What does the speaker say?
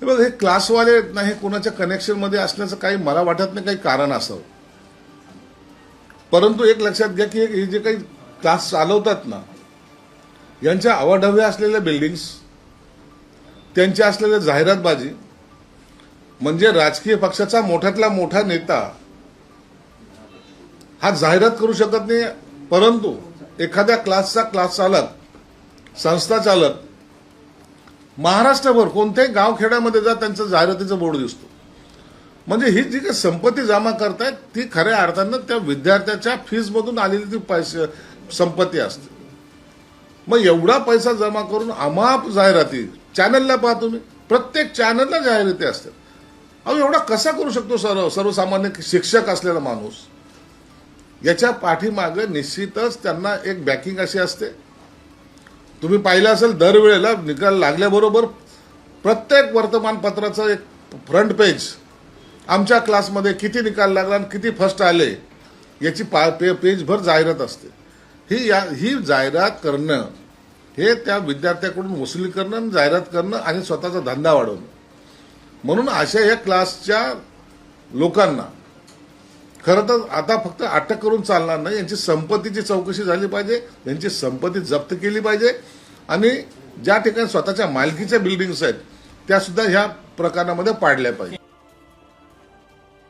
हे बघ, हे क्लासवाले नाही कोणाच्या कनेक्शन मध्ये असण्याचं काही मला वाटत नाही काही कारण असावं. परंतु एक लक्षात घ्या की हे जे काही क्लास चालवतात ना, यांच्या अवाढव्य असलेल्या बिल्डिंग्स, त्यांच्या असलेल्या जाहिरातबाजी, म्हणजे राजकीय पक्षाचा मोठ्यातला मोठा नेता हा जाहिरात करू शकत नाही, परंतु एखाद्या क्लासचा क्लास चालक, संस्था चालक महाराष्ट्रभर कोणत्याही गावखेड्यामध्ये जा त्यांचं जाहिरातीचा बोर्ड दिसतो. म्हणजे ही जी काही संपत्ती जमा करतायत ती खऱ्या अर्थानं त्या विद्यार्थ्याच्या फीजमधून आलेली ती पैसे संपत्ती असते. मग एवढा पैसा जमा करून अमाप जाहिराती, चॅनलला पहा तुम्ही, प्रत्येक चॅनलला जाहिराती असतात. अहो एवढा कसा करू शकतो सर्वसामान्य शिक्षक असलेला माणूस? याच्या पाठीमागे निश्चितच त्यांना एक बॅकिंग अशी असते. तुम्ही पाहिलं असेल दरवेळेला निकाल लागल्याबरोबर प्रत्येक वर्तमानपत्राचं एक फ्रंट पेज, आमच्या क्लासमध्ये किती निकाल लागला आणि किती फर्स्ट आले याची पेजभर जाहिरात असते. ही जाहिरात करणं हे त्या विद्यार्थ्याकडून वसुली करणं आणि जाहिरात करणं आणि स्वतःचा धंदा वाढवणं. म्हणून अशा या क्लासच्या लोकांना खरं तर आता फक्त अटक करून चालणार नाही, यांची संपत्तीची चौकशी झाली पाहिजे, यांची संपत्ती जप्त केली पाहिजे आणि ज्या ठिकाणी स्वतःच्या मालकीच्या बिल्डिंग्स आहेत त्या सुद्धा ह्या प्रकरणामध्ये पाडल्या पाहिजे.